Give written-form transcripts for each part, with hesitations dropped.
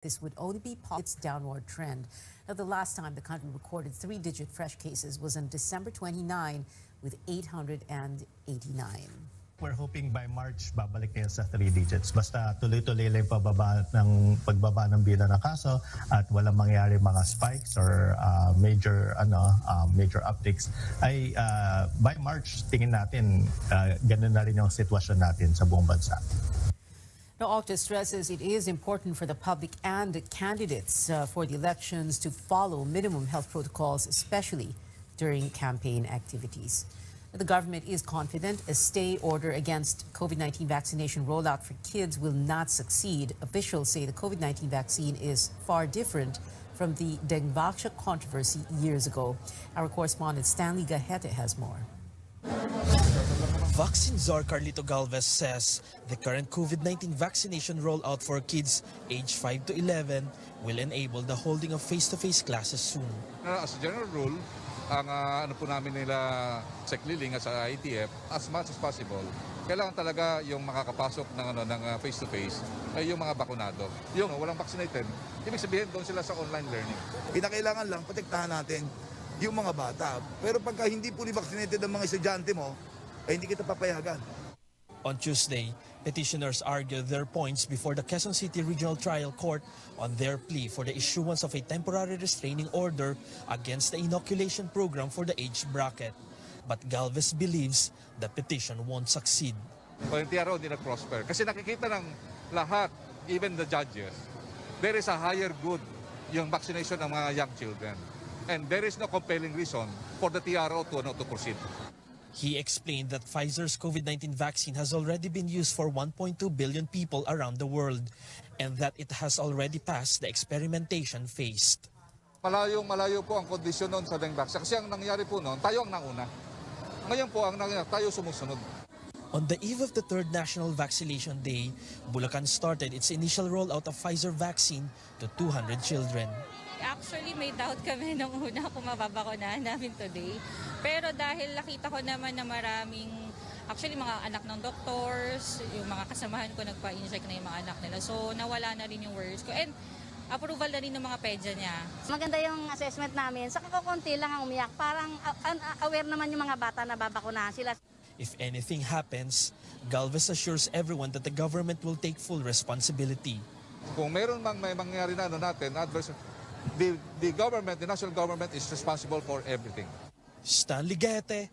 This would only be its downward trend. Now, the last time the country recorded three-digit fresh cases was on December 29 with 889. We're hoping by March, babalik kayo sa 3 digits. Basta tuloy-tuloy lang pagbaba ng bilang ng kaso at walang mangyari mga spikes or major upticks, ay by March, tingin natin ganun na rin yung sitwasyon natin sa buong bansa. Now, Octa stresses it is important for the public and the candidates for the elections to follow minimum health protocols, especially during campaign activities. The government is confident a stay order against COVID-19 vaccination rollout for kids will not succeed. Officials say the COVID-19 vaccine is far different from the Dengvaxia controversy years ago. Our correspondent Stanley Gahete has more. Vaccine czar Carlito Galvez says the current COVID-19 vaccination rollout for kids aged 5 to 11 will enable the holding of face-to-face classes soon. As a general rule, ang ano po namin nila sa Kliling at sa ITF, as much as possible, kailangan talaga yung makakapasok ng face-to-face ay yung mga bakunado. Yung walang vaccinated, ibig sabihin doon sila sa online learning. Kinakailangan lang protektahan natin yung mga bata. Pero pagka hindi fully vaccinated ang mga estudyante mo, ay hindi kita papayagan. On Tuesday, petitioners argued their points before the Quezon City Regional Trial Court on their plea for the issuance of a temporary restraining order against the inoculation program for the age bracket. But Galvez believes the petition won't succeed. Yung TRO hindi nag-prosper. Kasi nakikita ng lahat, even the judges, there is a higher good yung vaccination ng mga young children. And there is no compelling reason for the TRO to proceed. He explained that Pfizer's COVID-19 vaccine has already been used for 1.2 billion people around the world and that it has already passed the experimentation phase. Malayo po ang kondisyon noon sa Dengvaxia kasi ang nangyari po noon, tayo ang nauna. Ngayon po, tayo sumusunod. On the eve of the third National Vaccination Day, Bulacan started its initial rollout of Pfizer vaccine to 200 children. Actually, may doubt kami nung una kung mababakunahan namin today. Pero dahil nakita ko naman na maraming, actually mga anak ng doctors, yung mga kasamahan ko nagpa-inject na yung mga anak nila. So nawala na rin yung worries ko. And approval na rin ng mga pedya niya. Maganda yung assessment namin. Sa kakunti lang ang umiyak. Parang aware naman yung mga bata na babakunahan sila. If anything happens, Galvez assures everyone that the government will take full responsibility. Kung meron may mangyari na natin, the government, the national government is responsible for everything. Stanley Gahete,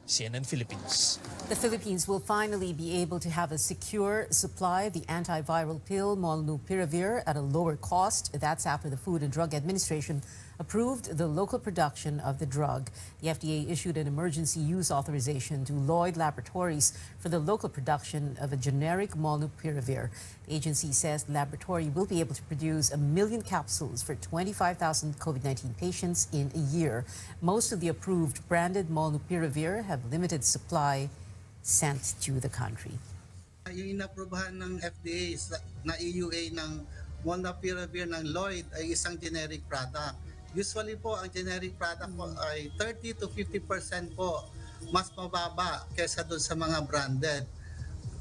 CNN Philippines. The Philippines will finally be able to have a secure supply of the antiviral pill Molnupiravir at a lower cost. That's after the Food and Drug Administration approved the local production of the drug. The FDA issued an emergency use authorization to Lloyd Laboratories for the local production of a generic Molnupiravir. The agency says the laboratory will be able to produce 1 million capsules for 25,000 COVID-19 patients in a year. Most of the approved branded Molnupiravir have limited supply sent to the country. Yung inaprubahan ng FDA na EUA ng Molnupiravir ng Lloyd ay isang generic product. Usually po, ang generic product po ay 30 to 50% po mas mababa kaysa doon sa mga branded.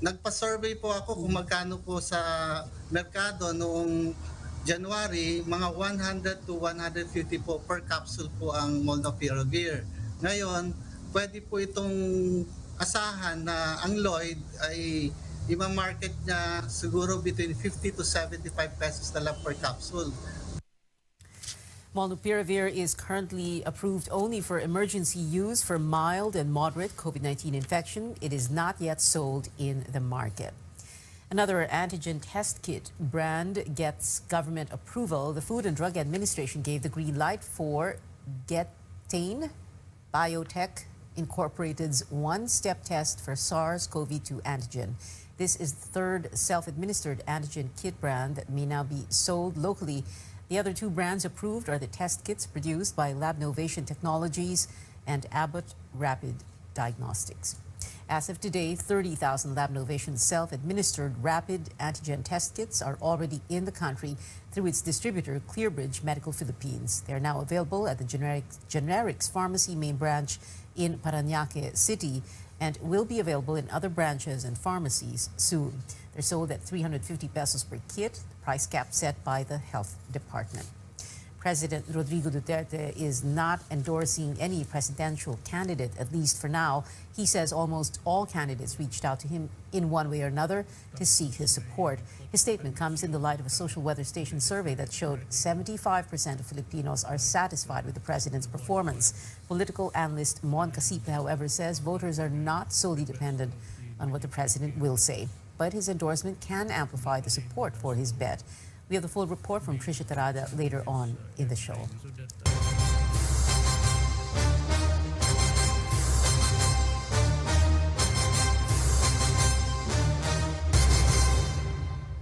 Nagpa-survey po ako kung magkano po sa merkado noong January, mga 100 to 150 po per capsule po ang Molnupiravir. Ngayon, pwede po itong asahan na ang Lloyd ay i-market niya siguro between 50 to 75 pesos na lang per capsule. Molnupiravir is currently approved only for emergency use for mild and moderate COVID-19 infection. It is not yet sold in the market. Another antigen test kit brand gets government approval. The Food and Drug Administration gave the green light for Getane Biotech Incorporated's one-step test for SARS-CoV-2 antigen. This is the third self-administered antigen kit brand that may now be sold locally. The other two brands approved are the test kits produced by Lab Novation Technologies and Abbott Rapid Diagnostics. As of today, 30,000 Lab Novation self-administered rapid antigen test kits are already in the country through its distributor, ClearBridge Medical Philippines. They are now available at the Generics Pharmacy main branch in Parañaque City and will be available in other branches and pharmacies soon. They're sold at 350 pesos per kit, the price cap set by the Health Department. President Rodrigo Duterte is not endorsing any presidential candidate, at least for now. He says almost all candidates reached out to him in one way or another to seek his support. His statement comes in the light of a social weather station survey that showed 75% of Filipinos are satisfied with the president's performance. Political analyst Mon Casipe, however, says voters are not solely dependent on what the president will say, but his endorsement can amplify the support for his bet. We have the full report from Trisha Tarada later on in the show.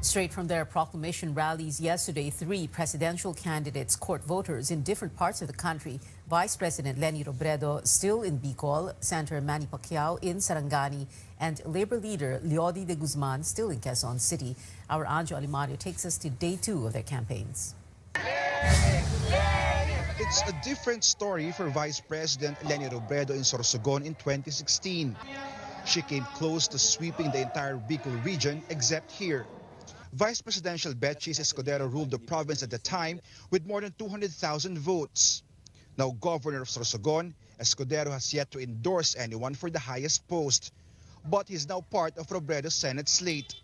Straight from their proclamation rallies yesterday, 3 presidential candidates court voters in different parts of the country. Vice President Leni Robredo still in Bicol, Senator Manny Pacquiao in Sarangani, and Labor leader Leody de Guzman still in Quezon City. Our Anjo Alimario takes us to day 2 of their campaigns. It's a different story for Vice President Leni Robredo in Sorsogon in 2016. She came close to sweeping the entire Bicol region except here. Vice Presidential Betchis Escudero ruled the province at the time with more than 200,000 votes. Now Governor of Sorsogon, Escudero has yet to endorse anyone for the highest post, but he's now part of Robredo's Senate slate.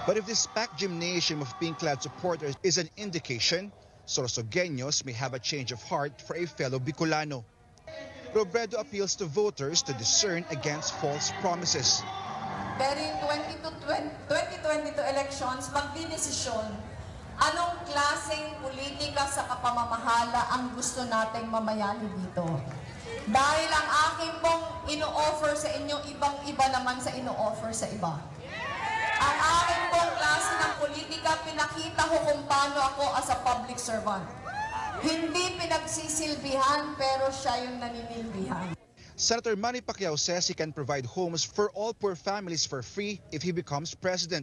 But if this packed gymnasium of pink-clad supporters is an indication, Sorsogueños may have a change of heart for a fellow Bicolano. Robredo appeals to voters to discern against false promises. Pero yung 2022 elections, magdidesisyon anong klaseng politika sa kapamamahala ang gusto nating mamayani dito. Dahil ang aking pong ino-offer sa inyo, ibang-iba naman sa ino-offer sa iba. Ang aking pong klase ng politika, pinakita ko kung paano ako as a public servant. Hindi pinagsisilbihan, pero siya yung naninilbihan. Senator Manny Pacquiao says he can provide homes for all poor families for free if he becomes president.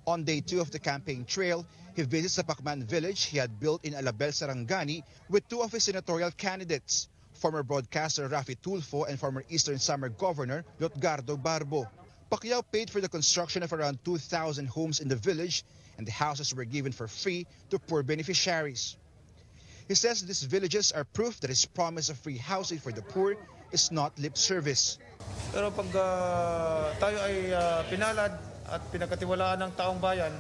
On day 2 of the campaign trail, he visits the Pacman village he had built in Alabel, Sarangani with 2 of his senatorial candidates, former broadcaster Rafi Tulfo and former Eastern Samar Governor Lotgardo Barbo. Pacquiao paid for the construction of around 2,000 homes in the village, and the houses were given for free to poor beneficiaries. He says these villages are proof that his promise of free housing for the poor is not lip service. Pero pag tayo ay pinalad at pinagkatiwalaan ng taong bayan,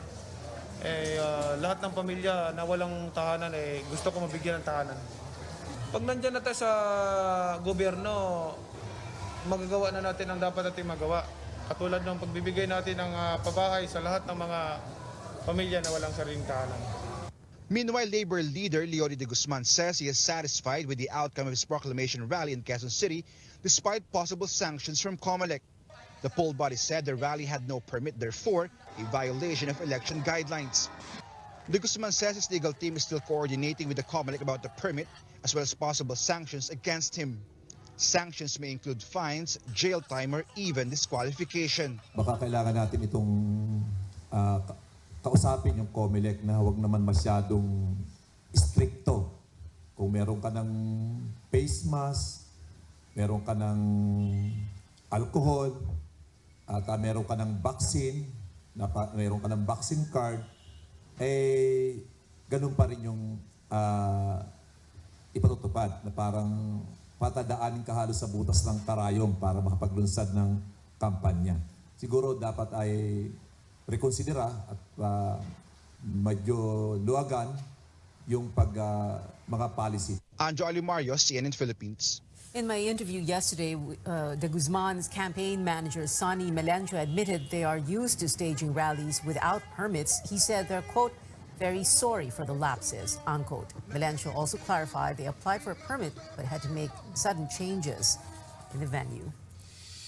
lahat ng pamilya na walang tahanan, gusto ko mabigyan ng tahanan. Pag nandyan na tayo sa gobyerno, magagawa na natin ang dapat natin magawa. Katulad ng pagbibigay natin ng pabahay sa lahat ng mga pamilya na walang sariling tahanan. Meanwhile, Labor leader Leody de Guzman says he is satisfied with the outcome of his proclamation rally in Quezon City despite possible sanctions from COMELEC. The poll body said the rally had no permit, therefore a violation of election guidelines. De Guzman says his legal team is still coordinating with the COMELEC about the permit as well as possible sanctions against him. Sanctions may include fines, jail time, or even disqualification. Baka kailangan natin itong kausapin yung COMELEC na huwag naman masyadong stricto. Kung meron ka ng face mask, meron ka ng alcohol, at meron ka ng vaccine, meron ka ng vaccine card, ganun pa rin yung ipatutupad na parang patadaanin ka halos sa butas ng karayom para makapaglunsad ng kampanya. Siguro dapat ay rekonsidera at medyo luwagan yung mga policy. Anjo Alimario, CNN Philippines. In my interview yesterday, de Guzman's campaign manager, Sonny Melencio, admitted they are used to staging rallies without permits. He said they're, quote, very sorry for the lapses, unquote. Melencio also clarified they applied for a permit but had to make sudden changes in the venue.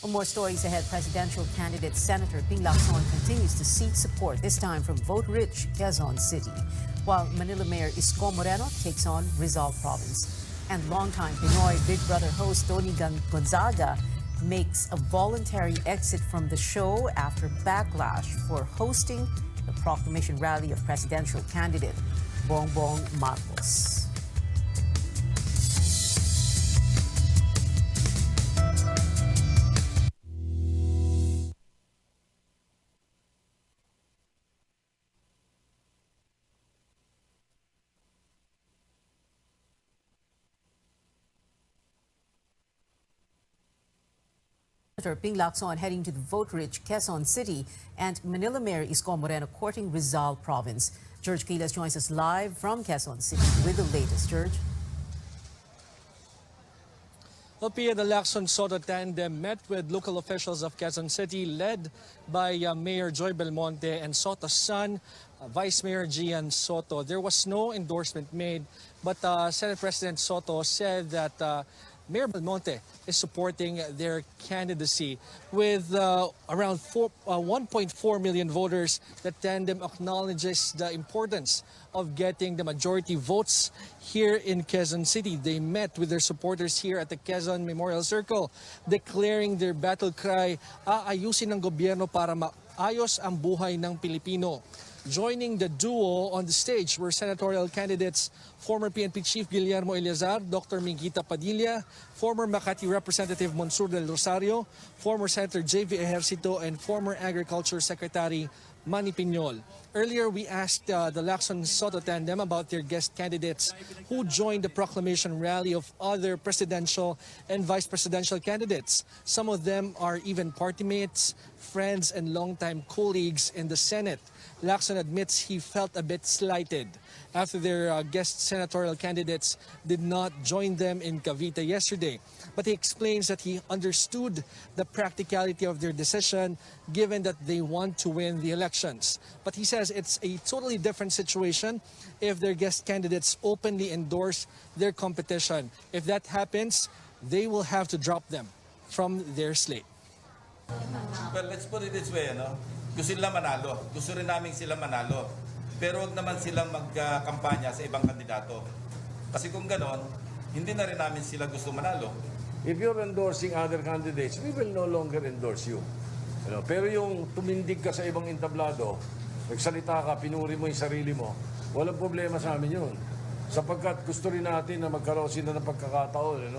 For more stories ahead, presidential candidate Senator Ping Lacson continues to seek support, this time from vote-rich Quezon City, while Manila Mayor Isko Moreno takes on Rizal Province. And longtime Pinoy Big Brother host Tony Gonzaga makes a voluntary exit from the show after backlash for hosting the proclamation rally of presidential candidate Bongbong Marcos. Senator Ping Lacson heading to the vote-rich Quezon City, and Manila Mayor Isko Moreno courting Rizal Province. George Quiles joins us live from Quezon City with the latest. George. Well, Pia, the Lacson-Soto tandem met with local officials of Quezon City led by Mayor Joy Belmonte and Soto's son, Vice Mayor Gian Soto. There was no endorsement made, but Senate President Soto said that Mayor Belmonte is supporting their candidacy with around 1.4 million voters. The tandem acknowledges the importance of getting the majority votes here in Quezon City. They met with their supporters here at the Quezon Memorial Circle, declaring their battle cry, aayusin ng gobyerno para maayos ang buhay ng Pilipino. Joining the duo on the stage were senatorial candidates former PNP Chief Guillermo Eleazar, Dr. Mingita Padilla, former Makati Representative Monsur del Rosario, former Senator J.V. Ejercito, and former Agriculture Secretary Manny Piñol. Earlier, we asked the Lacson-Soto tandem about their guest candidates who joined the proclamation rally of other presidential and vice presidential candidates. Some of them are even party mates, friends, and longtime colleagues in the Senate. Lacson admits he felt a bit slighted after their guest senatorial candidates did not join them in Cavite yesterday. But he explains that he understood the practicality of their decision given that they want to win the elections. But he says it's a totally different situation if their guest candidates openly endorse their competition. If that happens, they will have to drop them from their slate. Well, let's put it this way, no? Gusto nila manalo. Gusto rin namin sila manalo. Pero wag naman silang magkampanya sa ibang kandidato. Kasi kung ganon, hindi na rin namin sila gusto manalo. If you're endorsing other candidates, we will no longer endorse you. Pero yung tumindig ka sa ibang entablado, nagsalita ka, pinuri mo yung sarili mo, walang problema sa amin yun. Sapagkat gusto rin natin na magkaroon sila ng pagkakataon.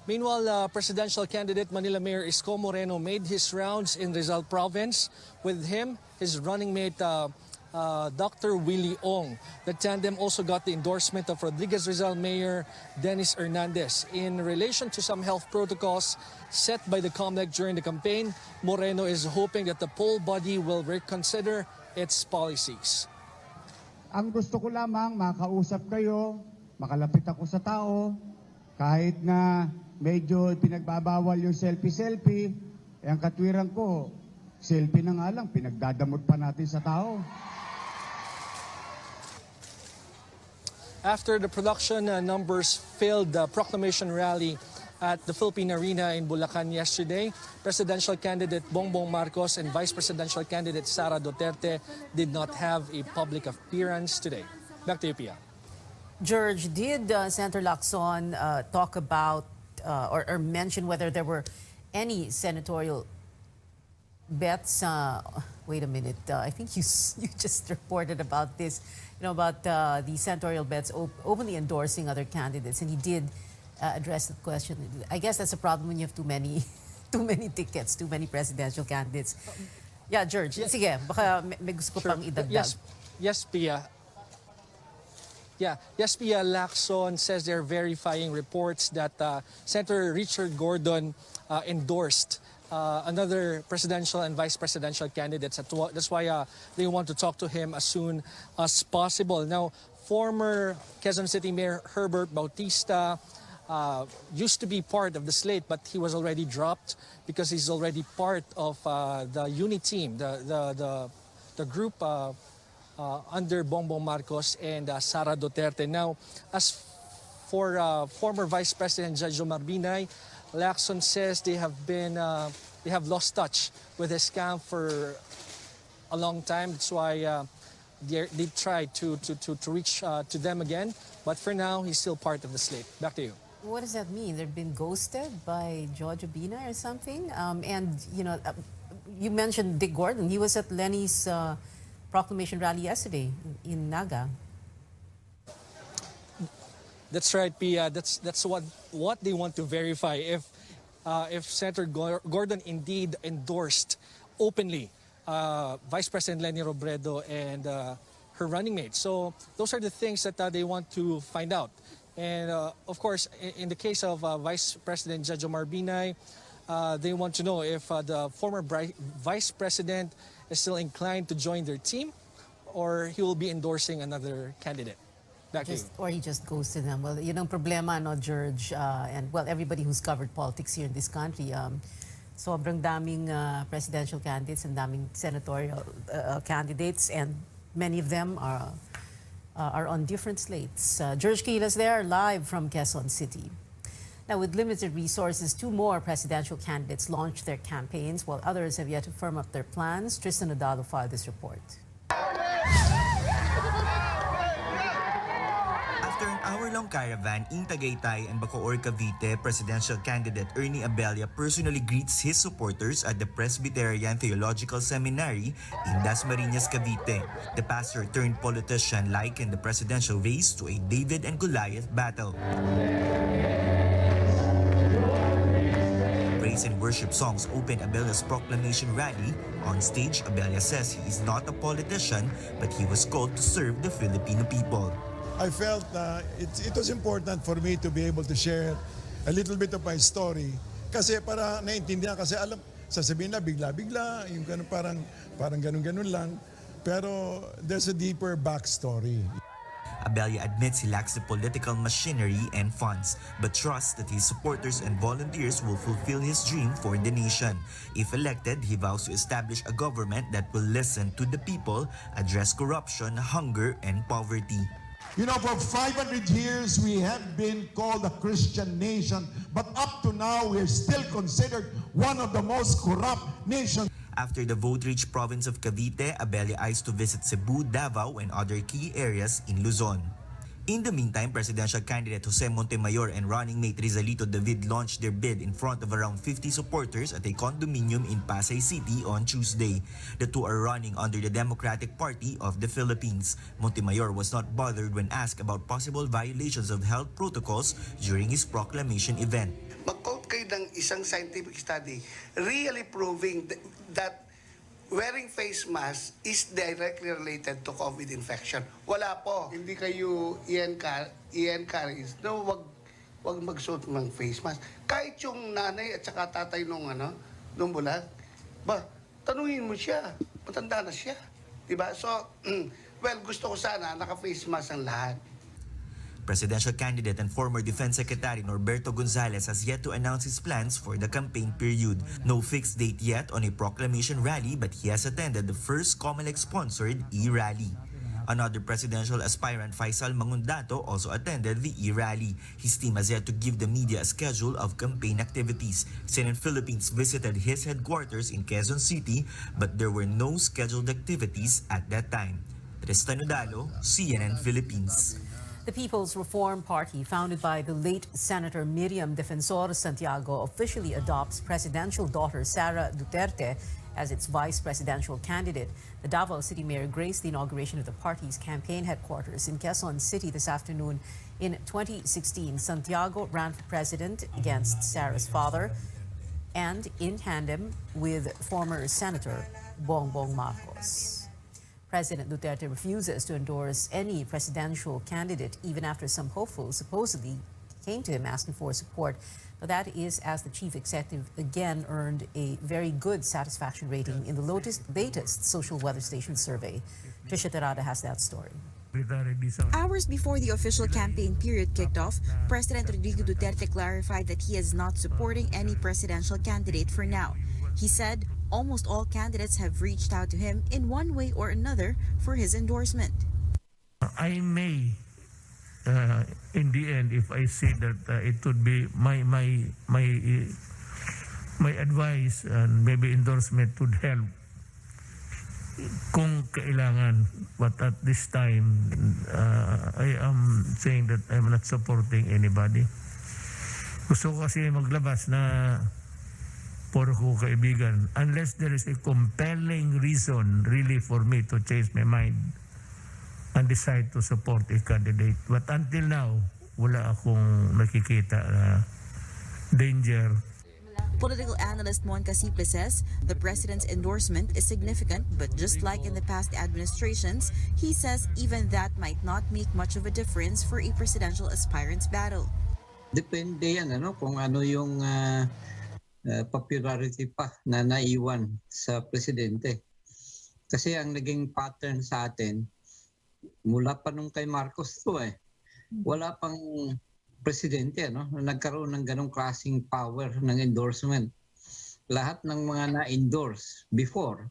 Meanwhile, presidential candidate Manila Mayor Isko Moreno made his rounds in Rizal Province. With him, his running mate, Dr. Willie Ong. The tandem also got the endorsement of Rodriguez Rizal Mayor Dennis Hernandez. In relation to some health protocols set by the COMELEC during the campaign, Moreno is hoping that the poll body will reconsider its policies. Ang gusto ko lamang makausap kayo, makalapit ako sa tao, kahit na medyo pinagbabawal yung selfie-selfie, ang katwiran ko, selfie na nga lang, pinagdadamot pa natin sa tao. After the production numbers filled the proclamation rally at the Philippine Arena in Bulacan yesterday, presidential candidate Bongbong Marcos and vice presidential candidate Sara Duterte did not have a public appearance today. Back to you, Pia. George, did Senator Lacson talk about or mention whether there were any senatorial bets? Wait a minute. I think you just reported about this, about the senatorial bets openly endorsing other candidates, and he did address the question. I guess that's a problem when you have too many tickets, too many presidential candidates. Yeah, George. Yes. Sige, baka may gusto ko pang idagdag. Yes, Pia. Yes, Pia. Lacson says they're verifying reports that Senator Richard Gordon endorsed another presidential and vice presidential candidates. That's why they want to talk to him as soon as possible. Now, former Quezon City Mayor Herbert Bautista used to be part of the slate, but he was already dropped because he's already part of the UNI team, the group under Bongbong Marcos and Sara Duterte. Now, as for former Vice President Judge Omar Binay, Lacson says they have lost touch with his camp for a long time. That's why they tried to reach to them again. But for now, he's still part of the slate. Back to you. What does that mean? They've been ghosted by George Binay or something? You mentioned Dick Gordon. He was at Lenny's proclamation rally yesterday in Naga. That's right, Pia. That's what they want to verify. If Senator Gordon indeed endorsed openly Vice President Leni Robredo and her running mate. So those are the things that they want to find out. And of course, in the case of Vice President Jajomar Binay, they want to know if the former Vice President is still inclined to join their team or he will be endorsing another candidate. Back to you. Or he just goes to them. Well, yun ang problema, no, George, and well, everybody who's covered politics here in this country. Sobrang daming presidential candidates and daming senatorial candidates, and many of them are on different slates. George Quiles there, live from Quezon City. Now, with limited resources, 2 more presidential candidates launched their campaigns, while others have yet to firm up their plans. Tristan Odalo filed this report. After an hour-long caravan in Tagaytay and Bacoor, Cavite, presidential candidate Ernie Abella personally greets his supporters at the Presbyterian Theological Seminary in Dasmariñas, Cavite. The pastor turned politician likened the presidential race to a David and Goliath battle. Praise and worship songs opened Abella's proclamation rally. On stage, Abella says he is not a politician, but he was called to serve the Filipino people. I felt it was important for me to be able to share a little bit of my story. Kasi para naintindihan, kasi alam, sasabihin na bigla-bigla, yung ganun, parang ganun-ganun lang. Pero there's a deeper backstory. Abella admits he lacks the political machinery and funds, but trusts that his supporters and volunteers will fulfill his dream for the nation. If elected, he vows to establish a government that will listen to the people, address corruption, hunger, and poverty. You know, for 500 years, we have been called a Christian nation, but up to now, we're still considered one of the most corrupt nations. After the vote-rich province of Cavite, Abella eyes to visit Cebu, Davao, and other key areas in Luzon. In the meantime, presidential candidate Jose Montemayor and running mate Rizalito David launched their bid in front of around 50 supporters at a condominium in Pasay City on Tuesday. The two are running under the Democratic Party of the Philippines. Montemayor was not bothered when asked about possible violations of health protocols during his proclamation event. Mag-quote kayo ng isang scientific study really proving that wearing face mask is directly related to COVID infection. Wala po. Hindi kayo i-encourage. No, wag magsuot ng face mask. Kahit yung nanay at saka tatay nung bulag, tanungin mo siya. Matanda na siya. Diba? So, well, gusto ko sana naka-face mask ang lahat. Presidential candidate and former Defense Secretary Norberto Gonzales has yet to announce his plans for the campaign period. No fixed date yet on a proclamation rally, but he has attended the first COMELEC-sponsored e-rally. Another presidential aspirant, Faisal Mangundato, also attended the e-rally. His team has yet to give the media a schedule of campaign activities. CNN Philippines visited his headquarters in Quezon City, but there were no scheduled activities at that time. Tristan Odalo, CNN Philippines. The People's Reform Party, founded by the late Senator Miriam Defensor Santiago, officially adopts presidential daughter Sara Duterte as its vice presidential candidate. The Davao City Mayor graced the inauguration of the party's campaign headquarters in Quezon City this afternoon. In 2016, Santiago ran for president against Sara's father and in tandem with former Senator Bongbong Marcos. President Duterte refuses to endorse any presidential candidate, even after some hopefuls supposedly came to him asking for support. But that is as the chief executive again earned a very good satisfaction rating in the latest social weather station survey. Trisha Terada has that story. Hours before the official campaign period kicked off, President Rodrigo Duterte clarified that he is not supporting any presidential candidate for now. He said almost all candidates have reached out to him in one way or another for his endorsement. I may, in the end, if I see that it would be my advice and maybe endorsement would help kung kailangan. But at this time, I am saying that I'm not supporting anybody. Gusto ko kasi maglabas na puro ko kaibigan, unless there is a compelling reason really for me to change my mind and decide to support a candidate. But until now, wala akong nakikita na danger. Political analyst Mon Casiple says the president's endorsement is significant, but just like in the past administrations, he says even that might not make much of a difference for a presidential aspirant's battle. Depende yan kung ano yung popularity pa na naiwan sa presidente. Kasi ang naging pattern sa atin, mula pa nung kay Marcos wala pang presidente na nagkaroon ng ganong klaseng power ng endorsement. Lahat ng mga na-endorse before,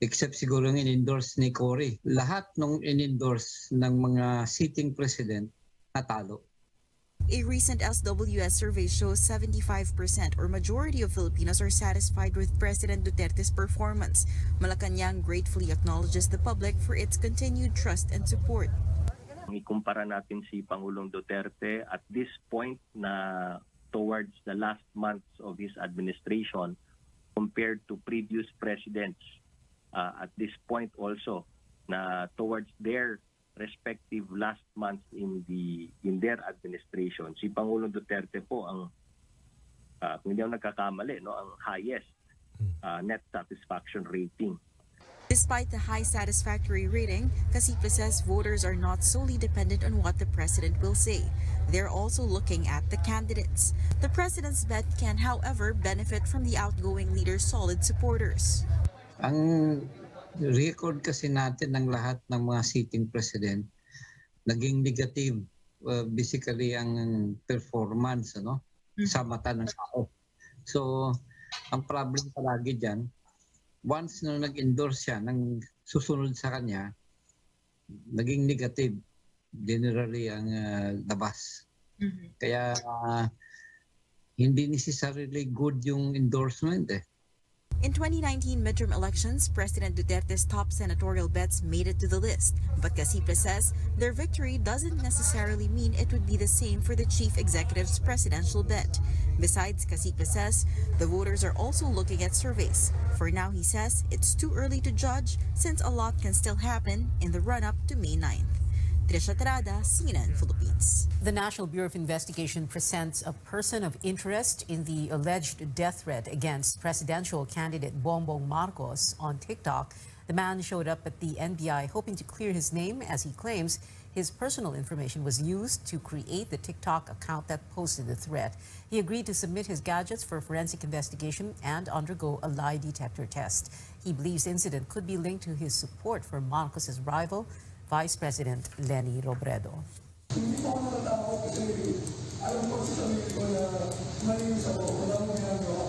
except siguro yung in-endorse ni Cory, lahat ng in-endorse ng mga sitting president natalo. A recent SWS survey shows 75% or majority of Filipinos are satisfied with President Duterte's performance. Malacanang gratefully acknowledges the public for its continued trust and support. Ikumpara natin si Pangulong Duterte at this point na towards the last months of his administration compared to previous presidents at this point also na towards their respective last months in their administration. Si Pangulong Duterte po ang kung hindi ako nagkakamali ang highest net satisfaction rating. Despite the high satisfactory rating, Casiple says voters are not solely dependent on what the president will say. They're also looking at the candidates. The president's bet can, however, benefit from the outgoing leader's solid supporters. Ang record kasi natin ng lahat ng mga sitting president, naging negative basically ang performance sa mata ng tao. So, ang problem palagi dyan, once na nag-endorse siya ng susunod sa kanya, naging negative generally ang labas. Kaya hindi necessarily good yung endorsement In 2019 midterm elections, President Duterte's top senatorial bets made it to the list. But Casiple says their victory doesn't necessarily mean it would be the same for the chief executive's presidential bet. Besides, Casiple says the voters are also looking at surveys. For now, he says it's too early to judge since a lot can still happen in the run-up to May 9th. Trisha Tarada, CNN Philippines. The National Bureau of Investigation presents a person of interest in the alleged death threat against presidential candidate Bongbong Marcos on TikTok. The man showed up at the NBI hoping to clear his name as he claims his personal information was used to create the TikTok account that posted the threat. He agreed to submit his gadgets for forensic investigation and undergo a lie detector test. He believes the incident could be linked to his support for Marcos's rival, Vice President Leni Robredo. Hindi po ako natatakot kasi alam ko sa sarili ko na malinis ako, wala akong ginagawa.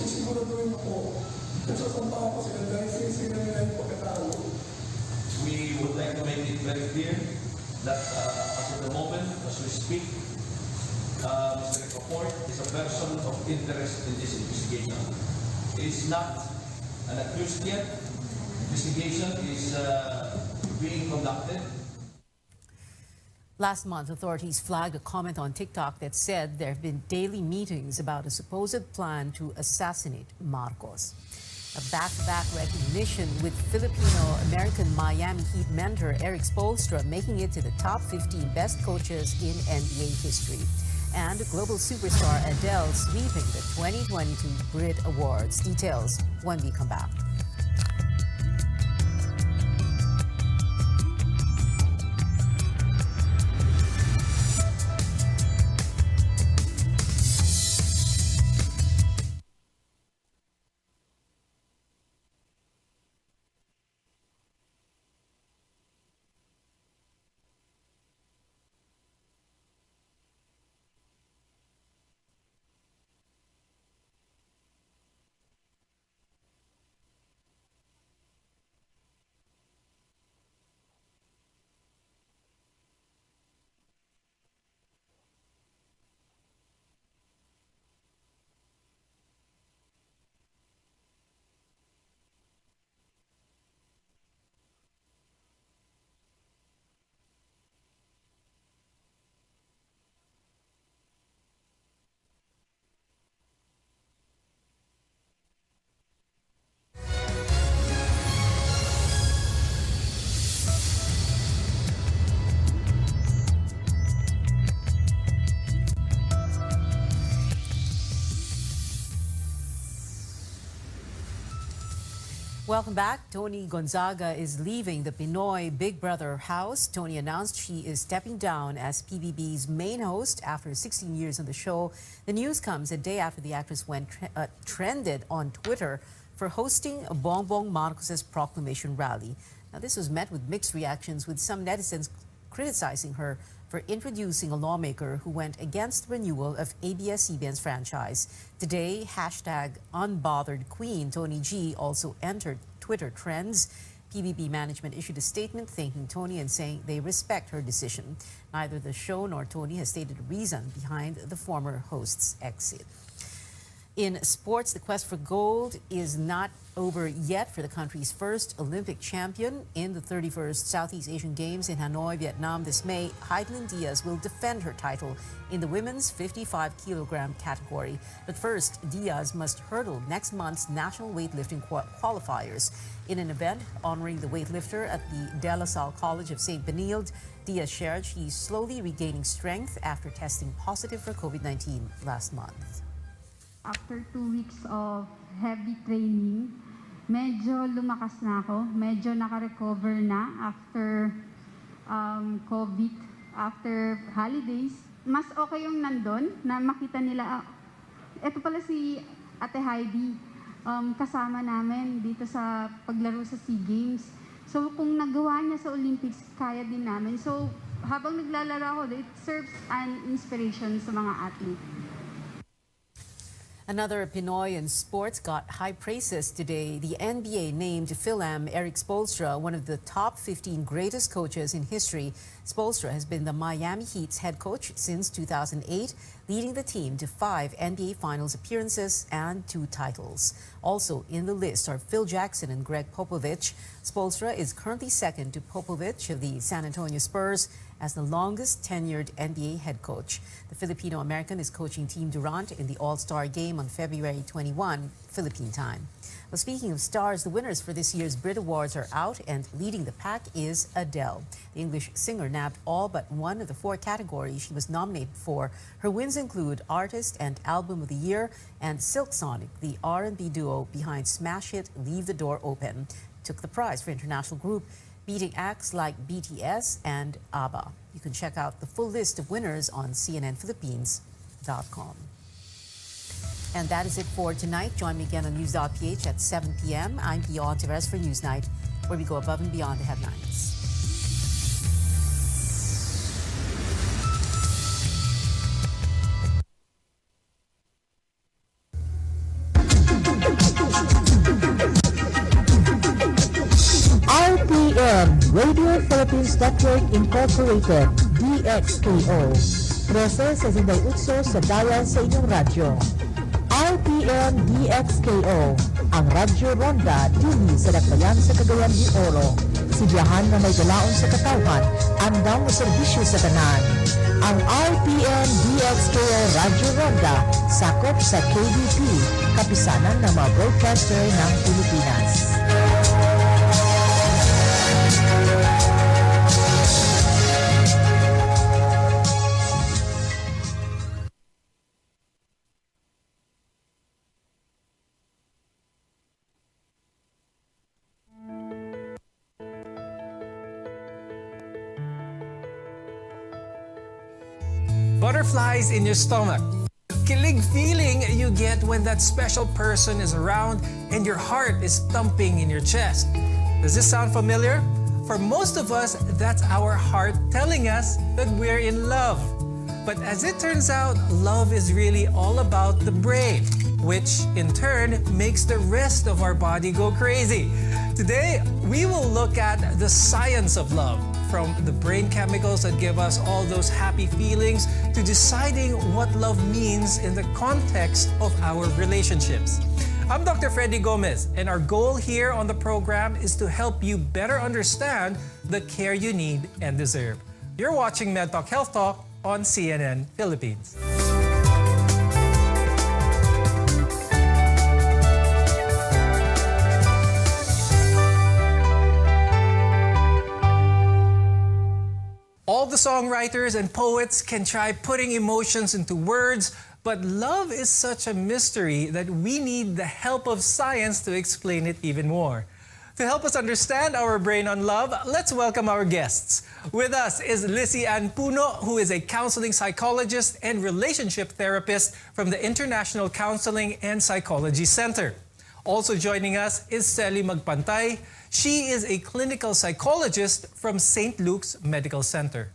Siguraduhin ako, nagsasampa ako sila dahil sila nila yung pagkatalo. We would like to make it very clear that as of the moment, as we speak, Mr. Kaport is a person of interest in this investigation. He is not an accused yet. Investigation is being conducted. Last month, authorities flagged a comment on TikTok that said there have been daily meetings about a supposed plan to assassinate Marcos. A back-to-back recognition with Filipino-American Miami Heat mentor Eric Spoelstra making it to the top 15 best coaches in NBA history. And global superstar Adele sweeping the 2022 Brit Awards. Details when we come back. Welcome back. Tony Gonzaga is leaving the Pinoy Big Brother house. Tony announced she is stepping down as PBB's main host after 16 years on the show. The news comes a day after the actress went trended on Twitter for hosting a Bongbong Marcos's proclamation rally. Now, this was met with mixed reactions, with some netizens criticizing her for introducing a lawmaker who went against the renewal of ABS-CBN's franchise. Today, #UnbotheredQueen Tony G also entered Twitter trends. PBB management issued a statement thanking Tony and saying they respect her decision. Neither the show nor Tony has stated a reason behind the former host's exit. In sports, the quest for gold is not over yet for the country's first Olympic champion. In the 31st Southeast Asian Games in Hanoi, Vietnam this May, Heidelin Diaz will defend her title in the women's 55-kilogram category. But first, Diaz must hurdle next month's national weightlifting qualifiers. In an event honoring the weightlifter at the De La Salle College of St. Benilde, Diaz shared she's slowly regaining strength after testing positive for COVID-19 last month. After 2 weeks of heavy training, medyo lumakas na ako. Medyo naka-recover na after COVID, after holidays. Mas okay yung nandun na makita nila. Ito pala si Ate Heidi, kasama namin dito sa paglaro sa SEA Games. So kung nagawa niya sa Olympics, kaya din namin. So habang naglalaro ako, it serves an inspiration sa mga athletes. Another Pinoy in sports got high praises today. The NBA named Phil-Am Eric Spoelstra one of the top 15 greatest coaches in history. Spoelstra has been the Miami Heat's head coach since 2008, leading the team to 5 NBA Finals appearances and 2 titles. Also in the list are Phil Jackson and Greg Popovich. Spoelstra is currently second to Popovich of the San Antonio Spurs as the longest tenured NBA head coach. The Filipino-American is coaching Team Durant in the All-Star Game on February 21, Philippine time. Well, speaking of stars, the winners for this year's Brit Awards are out, and leading the pack is Adele. The English singer nabbed all but one of the 4 categories she was nominated for. Her wins include Artist and Album of the Year and Silk Sonic, the R&B duo behind smash hit Leave the Door Open, took the prize for international group, beating acts like BTS and ABBA. You can check out the full list of winners on cnnphilippines.com. And that is it for tonight. Join me again on News.ph at 7 p.m. I'm Pio Ontiveros for Newsnight, where we go above and beyond the headlines. RPN, Radio Philippines Network Incorporated, DXKO. 13.68 sa dial sa inyong radyo. RPN DXKO, ang Radyo Ronda dili sa Dakbayan sa Cagayan de Oro. Sibiyahan na may galaon sa katawhan, andang serbisyo sa tanan. Ang RPN DXKO Radyo Ronda sakop sa KBP, kapisanan ng mga broadcaster ng Pilipinas. Butterflies in your stomach. Kilig feeling you get when that special person is around and your heart is thumping in your chest. Does this sound familiar? For most of us, that's our heart telling us that we're in love. But as it turns out, love is really all about the brain, which in turn makes the rest of our body go crazy. Today, we will look at the science of love, from the brain chemicals that give us all those happy feelings to deciding what love means in the context of our relationships. I'm Dr. Freddy Gomez, and our goal here on the program is to help you better understand the care you need and deserve. You're watching MedTalk Health Talk on CNN Philippines. All the songwriters and poets can try putting emotions into words, but love is such a mystery that we need the help of science to explain it even more. To help us understand our brain on love, let's welcome our guests. With us is Lizzie Ann Puno, who is a counseling psychologist and relationship therapist from the International Counseling and Psychology Center. Also joining us is Celi Magpantay. She is a clinical psychologist from St. Luke's Medical Center.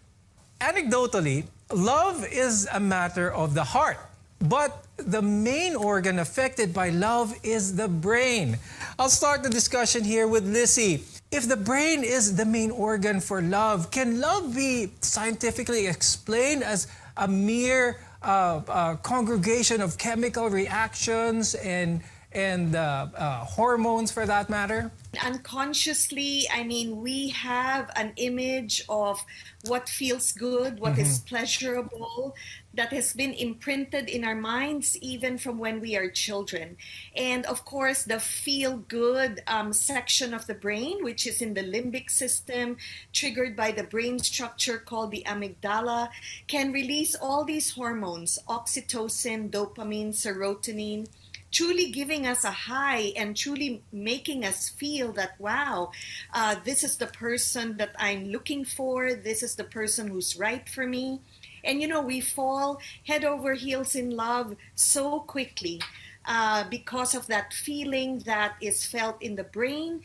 Anecdotally, love is a matter of the heart. But the main organ affected by love is the brain. I'll start the discussion here with Lizzie. If the brain is the main organ for love, can love be scientifically explained as a mere congregation of chemical reactions and hormones for that matter? Unconsciously, I mean, we have an image of what feels good, what is pleasurable, that has been imprinted in our minds even from when we are children. And of course, the feel-good section of the brain, which is in the limbic system, triggered by the brain structure called the amygdala, can release all these hormones, oxytocin, dopamine, serotonin, truly giving us a high and truly making us feel that, wow, this is the person that I'm looking for. This is the person who's right for me. And, you know, we fall head over heels in love so quickly because of that feeling that is felt in the brain,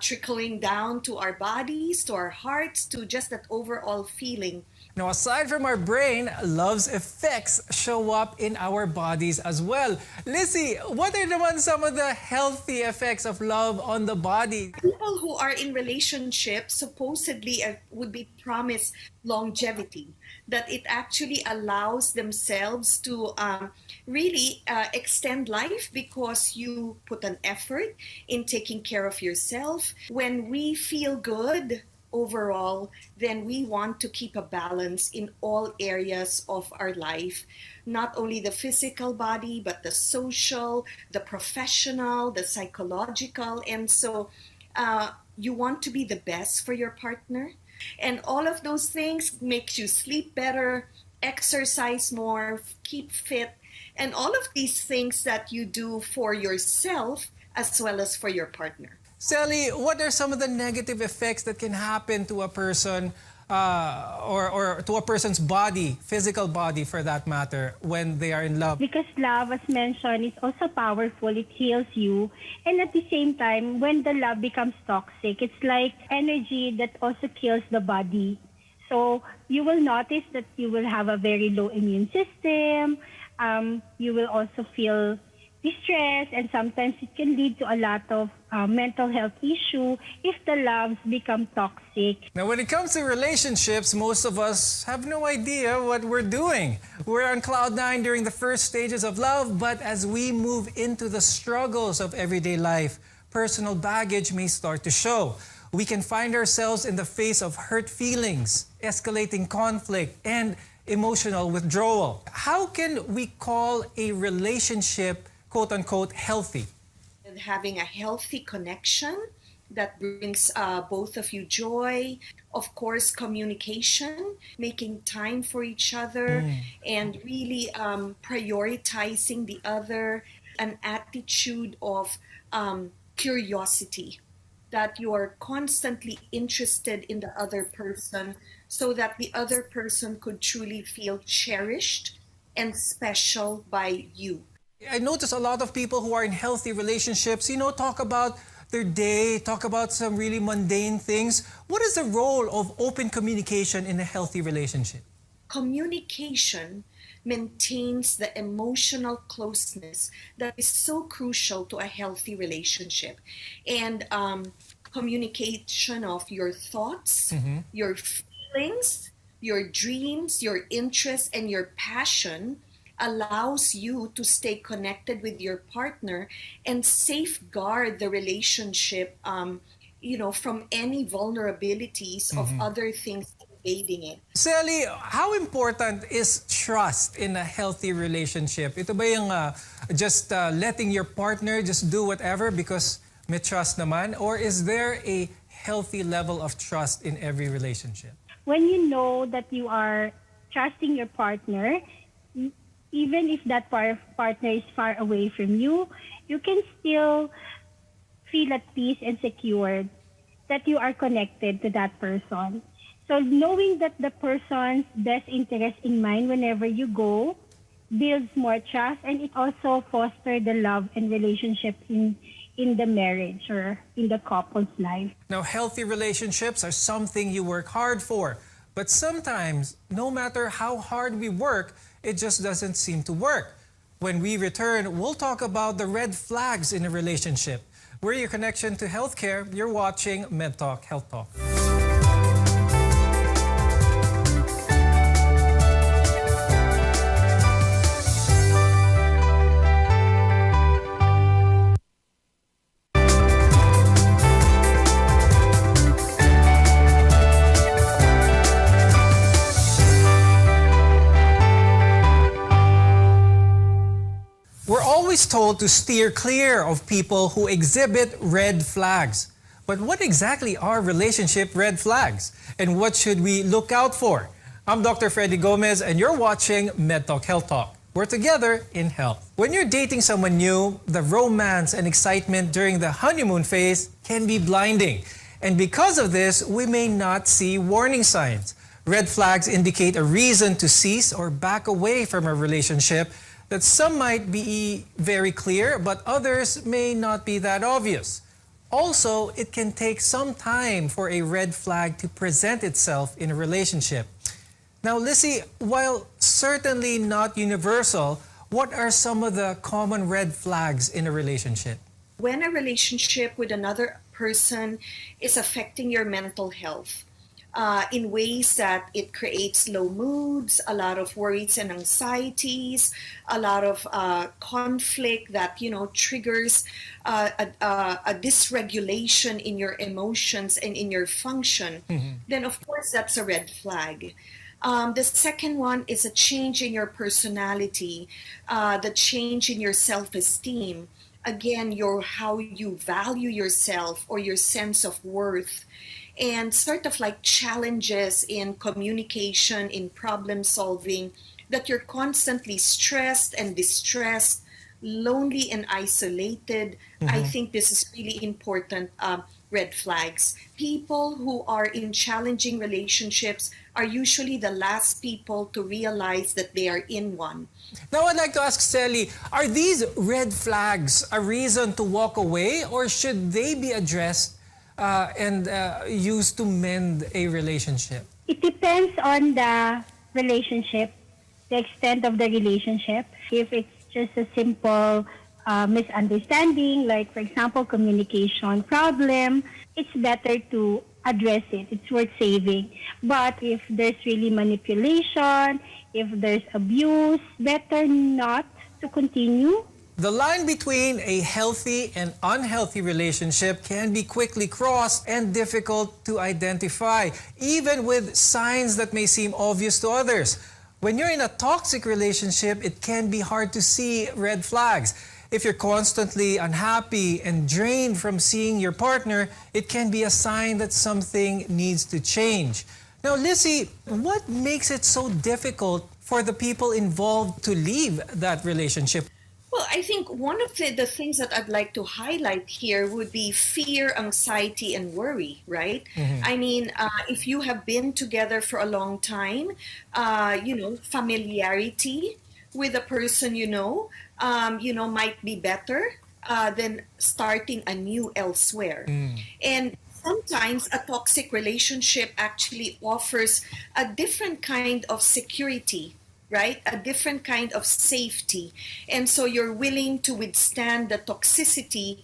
trickling down to our bodies, to our hearts, to just that overall feeling. Now, aside from our brain, love's effects show up in our bodies as well. Lizzie, what are naman some of the healthy effects of love on the body? People who are in relationships supposedly would be promised longevity, that it actually allows themselves to really extend life because you put an effort in taking care of yourself. When we feel good overall, then we want to keep a balance in all areas of our life, not only the physical body, but the social, the professional, the psychological. And so you want to be the best for your partner. And all of those things makes you sleep better, exercise more, keep fit, and all of these things that you do for yourself as well as for your partner. Celi, what are some of the negative effects that can happen to a person or to a person's body, physical body for that matter, when they are in love? Because love, as mentioned, is also powerful. It heals you. And at the same time, when the love becomes toxic, it's like energy that also kills the body. So you will notice that you will have a very low immune system. You will also feel distress, and sometimes it can lead to a lot of mental health issue if the loves become toxic. Now, when it comes to relationships, most of us have no idea what we're doing. We're on cloud nine during the first stages of love, but as we move into the struggles of everyday life, personal baggage may start to show. We can find ourselves in the face of hurt feelings, escalating conflict, and emotional withdrawal. How can we call a relationship quote-unquote healthy? And having a healthy connection that brings both of you joy, of course, communication, making time for each other, and really prioritizing the other, an attitude of curiosity, that you are constantly interested in the other person so that the other person could truly feel cherished and special by you. I notice a lot of people who are in healthy relationships, talk about their day, talk about some really mundane things. What is the role of open communication in a healthy relationship? Communication maintains the emotional closeness that is so crucial to a healthy relationship. And communication of your thoughts, your feelings, your dreams, your interests, and your passion allows you to stay connected with your partner and safeguard the relationship, from any vulnerabilities of other things invading it. Celi, how important is trust in a healthy relationship? Ito ba yung just letting your partner just do whatever because may trust naman? Or is there a healthy level of trust in every relationship? When you know that you are trusting your partner, even if that partner is far away from you, you can still feel at peace and secured that you are connected to that person. So knowing that the person's best interest in mind whenever you go builds more trust, and it also fosters the love and relationship in the marriage or in the couple's life. Now, healthy relationships are something you work hard for. But sometimes, no matter how hard we work, it just doesn't seem to work. When we return, we'll talk about the red flags in a relationship. We're your connection to healthcare. You're watching MedTalk Health Talk. Always told to steer clear of people who exhibit red flags. But what exactly are relationship red flags? And what should we look out for? I'm Dr. Freddy Gomez, and you're watching MedTalk Health Talk. We're together in health. When you're dating someone new, the romance and excitement during the honeymoon phase can be blinding. And because of this, we may not see warning signs. Red flags indicate a reason to cease or back away from a relationship that some might be very clear, but others may not be that obvious. Also, it can take some time for a red flag to present itself in a relationship. Now, Lissy, while certainly not universal, what are some of the common red flags in a relationship? When a relationship with another person is affecting your mental health, in ways that it creates low moods, a lot of worries and anxieties, a lot of conflict that, triggers a dysregulation in your emotions and in your function, then of course that's a red flag. The second one is a change in your personality, the change in your self-esteem. Again, how you value yourself or your sense of worth. And sort of like challenges in communication, in problem solving, that you're constantly stressed and distressed, lonely and isolated. I think this is really important red flags. People who are in challenging relationships are usually the last people to realize that they are in one. Now, I'd like to ask Sally, are these red flags a reason to walk away, or should they be addressed and used to mend a relationship? It depends on the relationship, the extent of the relationship. If it's just a simple misunderstanding, like for example, communication problem, it's better to address it. It's worth saving. But if there's really manipulation, if there's abuse, better not to continue. The line between a healthy and unhealthy relationship can be quickly crossed and difficult to identify, even with signs that may seem obvious to others. When you're in a toxic relationship, it can be hard to see red flags. If you're constantly unhappy and drained from seeing your partner, it can be a sign that something needs to change. Now, Lissy, what makes it so difficult for the people involved to leave that relationship? Well, I think one of the things that I'd like to highlight here would be fear, anxiety, and worry, right? I mean, if you have been together for a long time, familiarity with a person might be better than starting anew elsewhere. And sometimes a toxic relationship actually offers a different kind of security, right? A different kind of safety. And so you're willing to withstand the toxicity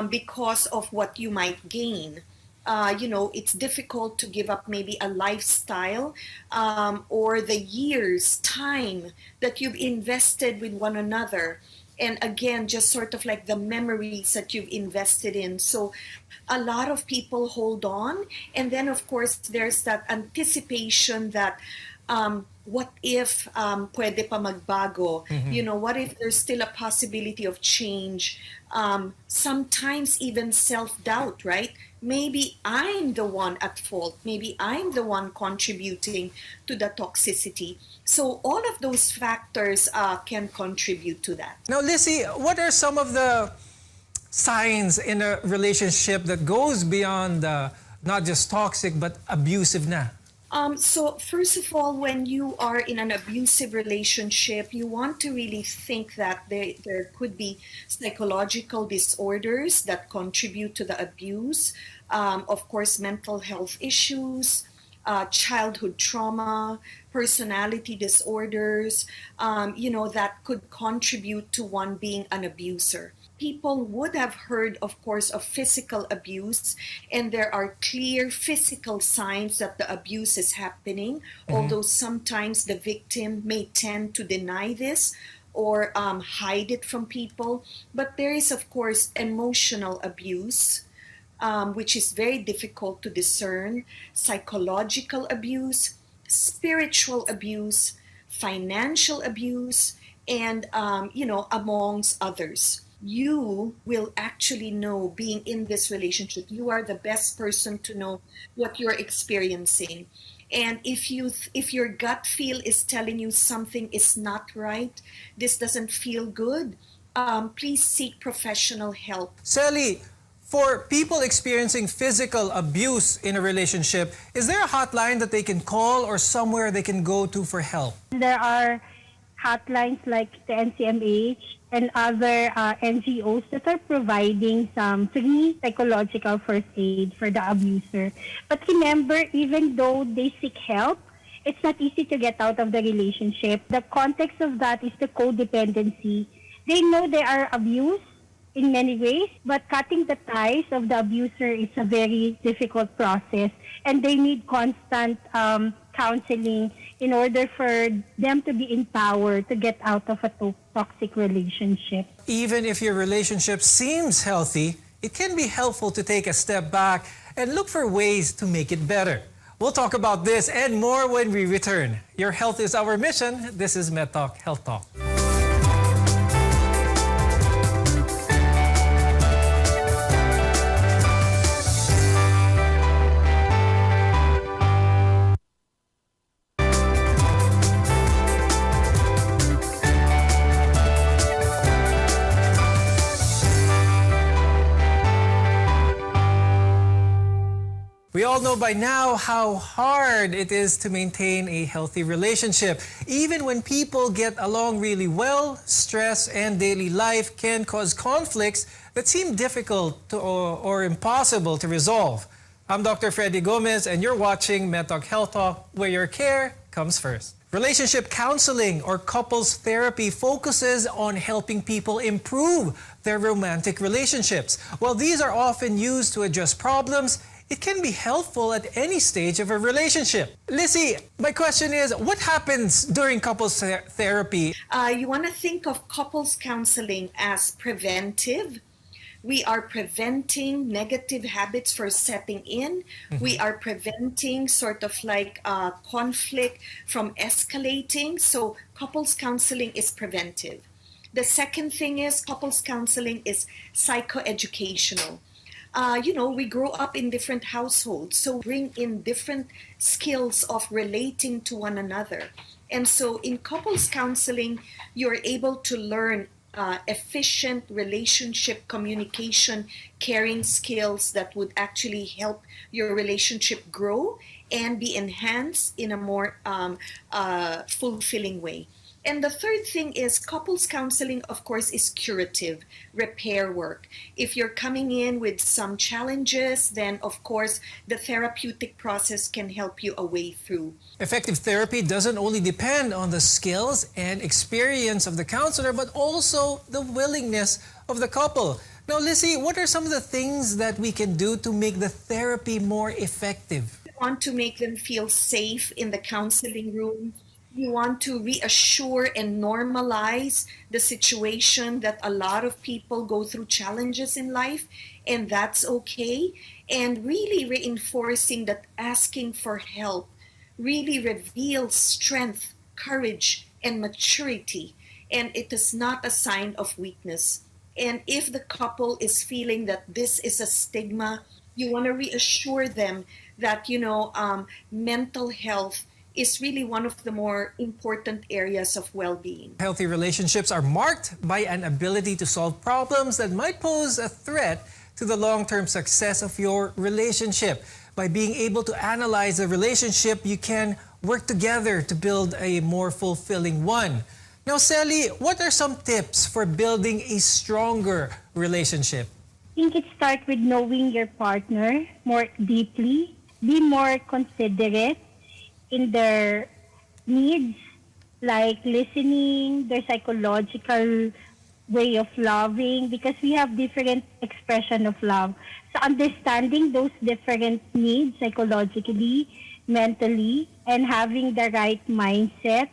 because of what you might gain. It's difficult to give up maybe a lifestyle or the years, time that you've invested with one another. And again, just sort of like the memories that you've invested in. So a lot of people hold on. And then, of course, there's that anticipation that what if pwede pa magbago? What if there's still a possibility of change? Sometimes even self-doubt, right? Maybe I'm the one at fault. Maybe I'm the one contributing to the toxicity. So all of those factors can contribute to that. Now, Lissy, what are some of the signs in a relationship that goes beyond not just toxic but abusive na? So first of all, when you are in an abusive relationship, you want to really think that there could be psychological disorders that contribute to the abuse. Of course, mental health issues, childhood trauma, personality disorders, that could contribute to one being an abuser. People would have heard, of course, of physical abuse, and there are clear physical signs that the abuse is happening, although sometimes the victim may tend to deny this or hide it from people. But there is, of course, emotional abuse, which is very difficult to discern, psychological abuse, spiritual abuse, financial abuse, and, amongst others. You will actually know, being in this relationship, you are the best person to know what you're experiencing. And if your gut feel is telling you something is not right, this doesn't feel good, please seek professional help. Sally, for people experiencing physical abuse in a relationship, is there a hotline that they can call or somewhere they can go to for help? There are hotlines like the NCMH and other NGOs that are providing some free psychological first aid for the abuser. But remember, even though they seek help, it's not easy to get out of the relationship. The context of that is the codependency. They know they are abused in many ways, but cutting the ties of the abuser is a very difficult process, and they need constant counseling in order for them to be empowered to get out of a toxic relationship. Even if your relationship seems healthy, it can be helpful to take a step back and look for ways to make it better. We'll talk about this and more when we return. Your health is our mission. This is MedTalk Health Talk. We all know by now how hard it is to maintain a healthy relationship. Even when people get along really well, stress and daily life can cause conflicts that seem difficult or impossible to resolve. I'm Dr. Freddy Gomez, and you're watching MedTalk Health Talk, where your care comes first. Relationship counseling or couples therapy focuses on helping people improve their romantic relationships. While these are often used to address problems, it can be helpful at any stage of a relationship. Lizzie, my question is, what happens during couples therapy? You want to think of couples counseling as preventive. We are preventing negative habits from setting in. We are preventing sort of like conflict from escalating. So couples counseling is preventive. The second thing is couples counseling is psychoeducational. We grow up in different households, so bring in different skills of relating to one another. And so in couples counseling, you're able to learn efficient relationship communication, caring skills that would actually help your relationship grow and be enhanced in a more fulfilling way. And the third thing is couples counseling, of course, is curative, repair work. If you're coming in with some challenges, then of course the therapeutic process can help you a way through. Effective therapy doesn't only depend on the skills and experience of the counselor, but also the willingness of the couple. Now, Lizzie, what are some of the things that we can do to make the therapy more effective? You want to make them feel safe in the counseling room. You want to reassure and normalize the situation that a lot of people go through challenges in life, and that's okay. And really reinforcing that asking for help really reveals strength, courage, and maturity. And it is not a sign of weakness. And if the couple is feeling that this is a stigma, you want to reassure them that, mental health is really one of the more important areas of well-being. Healthy relationships are marked by an ability to solve problems that might pose a threat to the long-term success of your relationship. By being able to analyze a relationship, you can work together to build a more fulfilling one. Now, Sally, what are some tips for building a stronger relationship? I think it starts with knowing your partner more deeply, be more considerate in their needs, like listening, their psychological way of loving, because we have different expression of love. So understanding those different needs psychologically, mentally, and having the right mindset,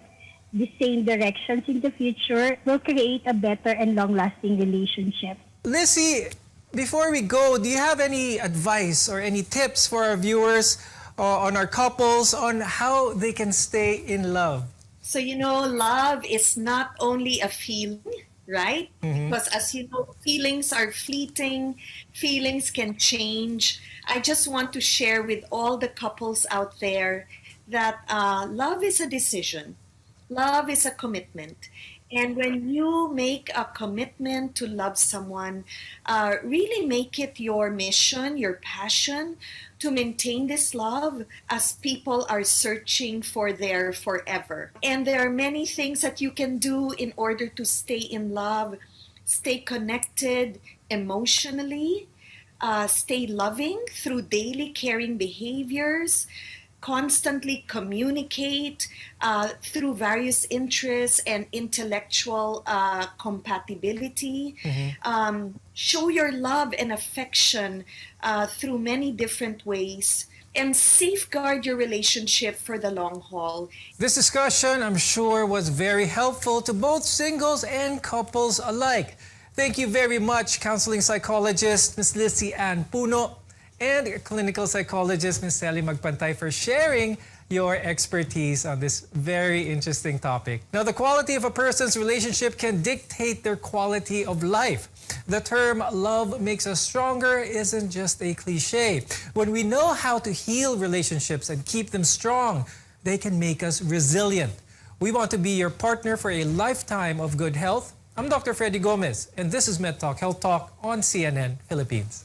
the same directions in the future will create a better and long-lasting relationship. Lizzie, before we go, do you have any advice or any tips for our viewers on our couples on how they can stay in love? So, love is not only a feeling, right? Because as you know, feelings are fleeting, feelings can change. I just want to share with all the couples out there that love is a decision. Love is a commitment. And when you make a commitment to love someone, really make it your mission, your passion to maintain this love as people are searching for their forever. And there are many things that you can do in order to stay in love, stay connected emotionally, stay loving through daily caring behaviors, constantly communicate through various interests and intellectual compatibility. Show your love and affection through many different ways, and safeguard your relationship for the long haul. This discussion, I'm sure, was very helpful to both singles and couples alike. Thank you very much, counseling psychologist Ms. Lizzie Ann Puno and clinical psychologist Ms. Sally Magpantay, for sharing your expertise on this very interesting topic. Now, the quality of a person's relationship can dictate their quality of life. The term "love makes us stronger" isn't just a cliche. When we know how to heal relationships and keep them strong, they can make us resilient. We want to be your partner for a lifetime of good health. I'm Dr. Freddy Gomez, and this is MedTalk Health Talk on CNN Philippines.